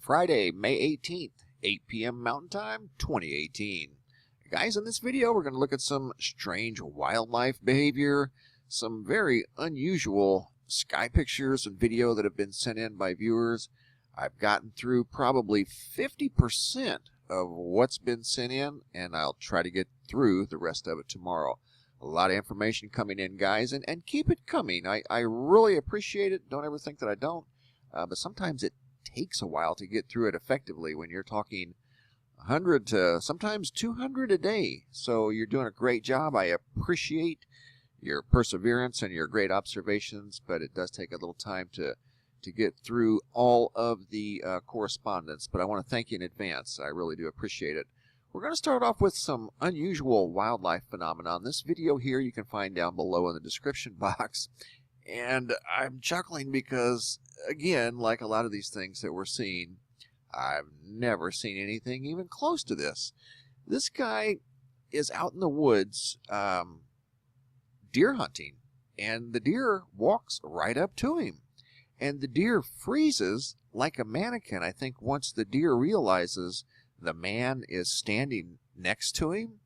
Friday, May 18th, 8 p.m. Mountain Time, 2018. Guys, in this video, we're going to look at some strange wildlife behavior, some very unusual sky pictures and video that have been sent in by viewers. I've gotten through probably 50% of what's been sent in, and I'll try to get through the rest of it tomorrow. A lot of information coming in, guys, and keep it coming. I really appreciate it. Don't ever think that I don't. But sometimes it takes a while to get through it effectively when you're talking 100 to sometimes 200 a day. So you're doing a great job. I appreciate your perseverance and your great observations, but it does take a little time to get through all of the correspondence. But I want to thank you in advance. I really do appreciate it. We're going to start off with some unusual wildlife phenomenon. This video here you can find down below in the description box. And I'm chuckling because, again, like a lot of these things that we're seeing, I've never seen anything even close to this. This guy is out in the woods deer hunting, and the deer walks right up to him. And the deer freezes like a mannequin. I think once the deer realizes the man is standing next to him.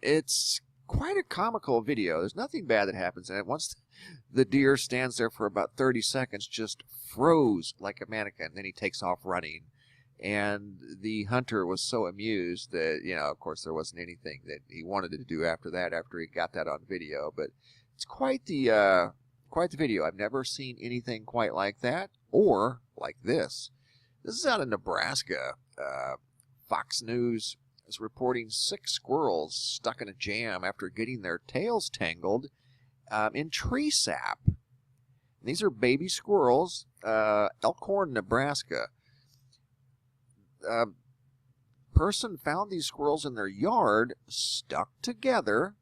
It's quite a comical video. There's nothing bad that happens in it. Once the deer stands there for about 30 seconds, just froze like a mannequin. Then he takes off running. And the hunter was so amused that, you know, of course, there wasn't anything that he wanted to do after that, after he got that on video. But it's quite the video. I've never seen anything quite like that or like this. This is out in Nebraska. Fox News is reporting 6 squirrels stuck in a jam after getting their tails tangled in tree sap. And these are baby squirrels, Elkhorn, Nebraska. Person found these squirrels in their yard, stuck together,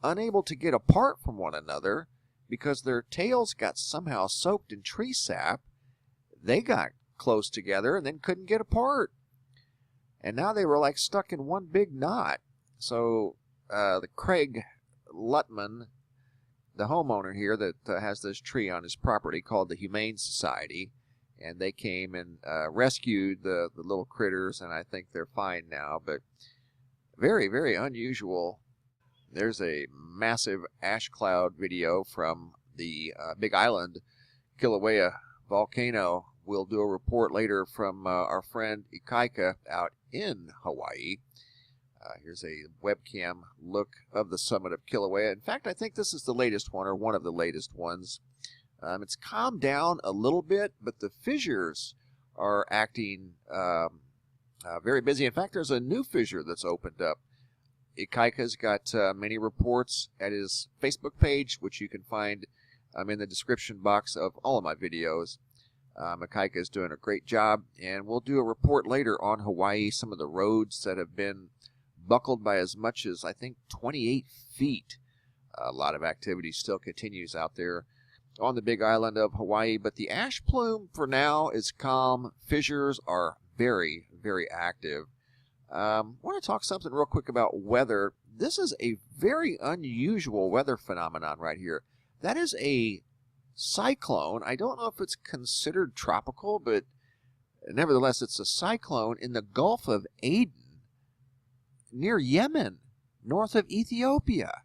unable to get apart from one another because their tails got somehow soaked in tree sap. They got close together and then couldn't get apart. And now they were like stuck in one big knot. So the Craig Lutman, the homeowner here that has this tree on his property, called the Humane Society, and they came and rescued the little critters, and I think they're fine now. But very, very unusual. There's a massive ash cloud video from the Big Island Kilauea volcano. We'll do a report later from our friend Ikaika out in Hawaii. Here's a webcam look of the summit of Kilauea. In fact, I think this is the latest one, or one of the latest ones. It's calmed down a little bit, but the fissures are acting very busy. In fact, there's a new fissure that's opened up. Ikaika's got many reports at his Facebook page, which you can find in the description box of all of my videos. Ikaika is doing a great job, and we'll do a report later on Hawaii, some of the roads that have been buckled by as much as, I think, 28 feet. A lot of activity still continues out there on the Big Island of Hawaii, but the ash plume for now is calm. Fissures are very, very active. I want to talk something real quick about weather. This is a very unusual weather phenomenon right here. That is a cyclone. I don't know if it's considered tropical, but nevertheless, it's a cyclone in the Gulf of Aden near Yemen, north of Ethiopia.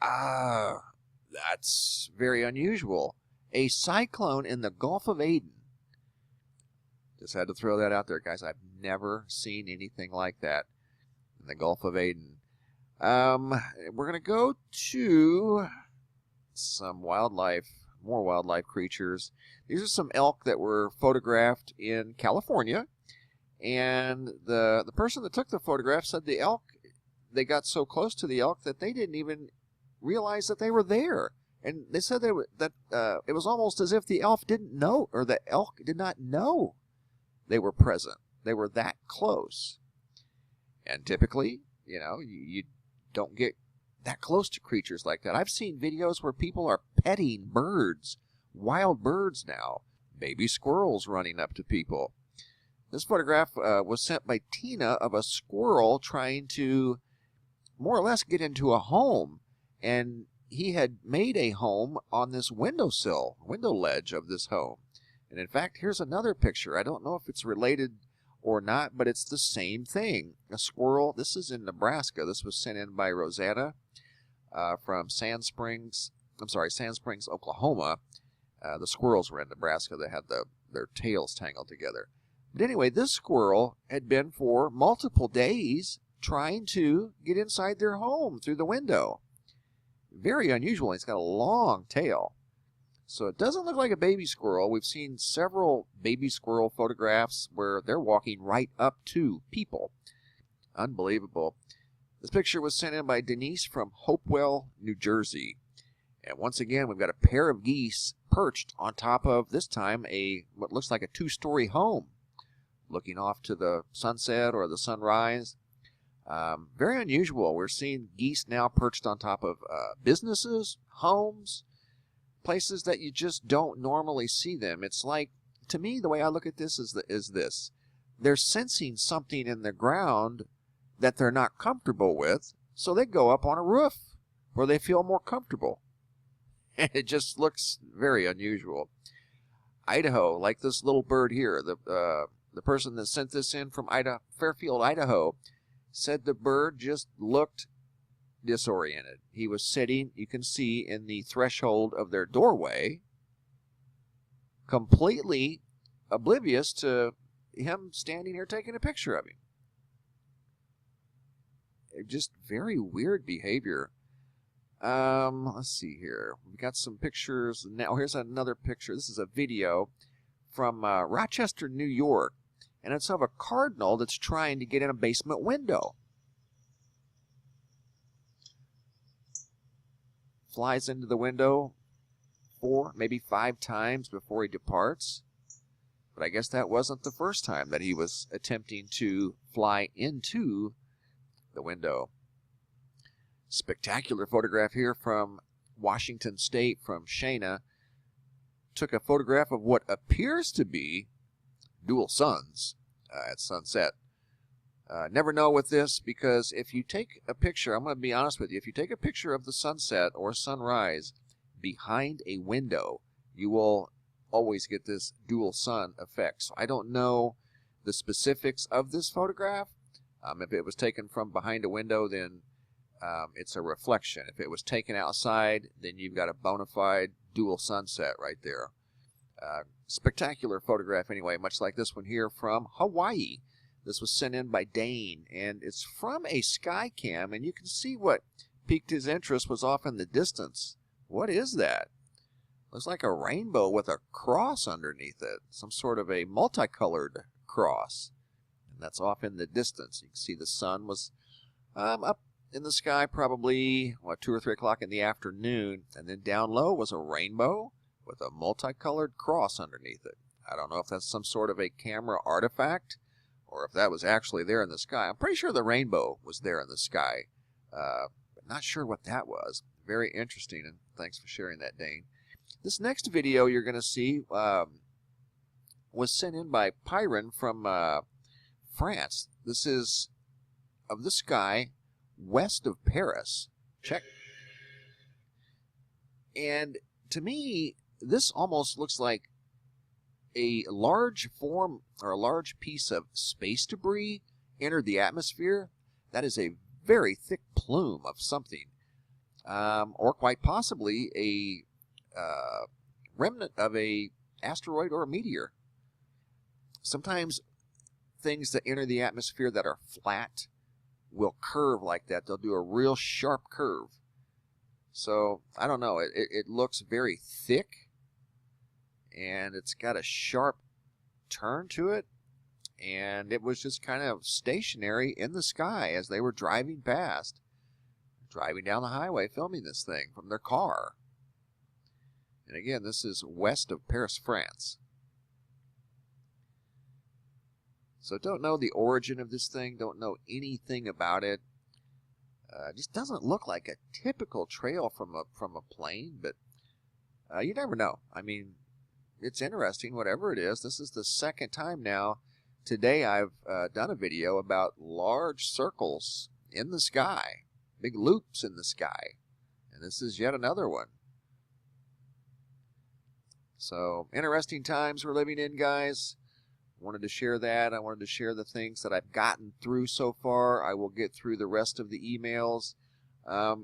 That's very unusual. A cyclone in the Gulf of Aden. Just had to throw that out there, guys. I've never seen anything like that in the Gulf of Aden. We're going to go to some wildlife, more wildlife creatures. These are some elk that were photographed in California, and the person that took the photograph said the elk, they got so close to the elk that they didn't even realize that they were there. And they said that it was almost as if the elk didn't know, or the elk did not know they were present. They were that close. And typically, you know, you don't get that close to creatures like that. I've seen videos where people are petting birds, wild birds now, baby squirrels running up to people. This photograph was sent by Tina of a squirrel trying to more or less get into a home, and he had made a home on this window ledge of this home. And in fact, here's another picture. I don't know if it's related or not, but it's the same thing. A squirrel. This is in Nebraska. This was sent in by Rosanna from Sand Springs, Oklahoma. The squirrels were in Nebraska. They had their tails tangled together. But anyway, this squirrel had been for multiple days trying to get inside their home through the window. Very unusual. It's got a long tail. So it doesn't look like a baby squirrel. We've seen several baby squirrel photographs where they're walking right up to people. Unbelievable. This picture was sent in by Denise from Hopewell, New Jersey. And once again, we've got a pair of geese perched on top of, this time, what looks like a two-story home, looking off to the sunset or the sunrise. Very unusual. We're seeing geese now perched on top of businesses, homes, places that you just don't normally see them. It's like, to me, the way I look at this is this. They're sensing something in the ground that they're not comfortable with, so they go up on a roof where they feel more comfortable. And it just looks very unusual. Idaho, like this little bird here, the person that sent this in from Fairfield, Idaho, said the bird just looked disoriented. He was sitting, you can see, in the threshold of their doorway, completely oblivious to him standing here taking a picture of him. Just very weird behavior. Let's see here. We've got some pictures. Now here's another picture. This is a video from Rochester, New York. And it's of a cardinal that's trying to get in a basement window. Flies into the window 4, maybe 5 times before he departs. But I guess that wasn't the first time that he was attempting to fly into the window. Spectacular photograph here from Washington State, from Shana. Took a photograph of what appears to be dual suns at sunset. Never know with this, because if you take a picture, I'm going to be honest with you, if you take a picture of the sunset or sunrise behind a window, you will always get this dual sun effect. So I don't know the specifics of this photograph. If it was taken from behind a window, then it's a reflection. If it was taken outside, then you've got a bona fide dual sunset right there. Spectacular photograph anyway, much like this one here from Hawaii. This was sent in by Dane, and it's from a sky cam, and you can see what piqued his interest was off in the distance. What is that? Looks like a rainbow with a cross underneath it, some sort of a multicolored cross. And that's off in the distance. You can see the sun was up in the sky probably, 2 or 3 o'clock in the afternoon, and then down low was a rainbow with a multicolored cross underneath it. I don't know if that's some sort of a camera artifact or if that was actually there in the sky. I'm pretty sure the rainbow was there in the sky, but not sure what that was. Very interesting, and thanks for sharing that, Dane. This next video you're going to see was sent in by Pyron from France. This is of the sky west of Paris. Check. And to me, this almost looks like a large form or a large piece of space debris entered the atmosphere. That is a very thick plume of something, or quite possibly a remnant of a asteroid or a meteor. Sometimes things that enter the atmosphere that are flat will curve like that. They'll do a real sharp curve. So I don't know. It looks very thick, and it's got a sharp turn to it, and it was just kind of stationary in the sky as they were driving past, driving down the highway, filming this thing from their car. And again, this is west of Paris, France. So don't know the origin of this thing, don't know anything about it. Just doesn't look like a typical trail from a plane, but you never know. I mean, it's interesting, whatever it is. This is the second time now today I've done a video about large circles in the sky, big loops in the sky, and this is yet another one. So, interesting times we're living in, guys. Wanted to share that. I wanted to share the things that I've gotten through so far. I will get through the rest of the emails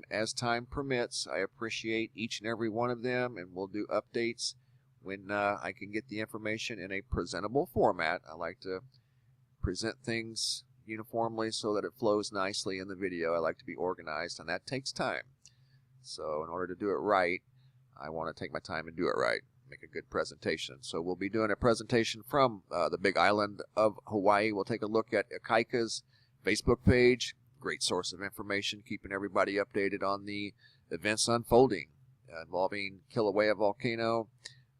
as time permits. I appreciate each and every one of them, and we'll do updates when I can get the information in a presentable format. I like to present things uniformly so that it flows nicely in the video. I like to be organized, and that takes time. So in order to do it right, I want to take my time and do it right. Make a good presentation. So we'll be doing a presentation from the big island of Hawaii. We'll take a look at Ikaika's Facebook page. Great source of information, keeping everybody updated on the events unfolding involving Kilauea volcano,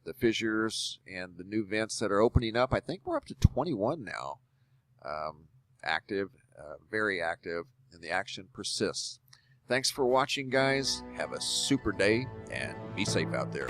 the fissures, and the new vents that are opening up. I think we're up to 21 now. Active, very active, and the action persists. Thanks for watching, guys. Have a super day, and be safe out there.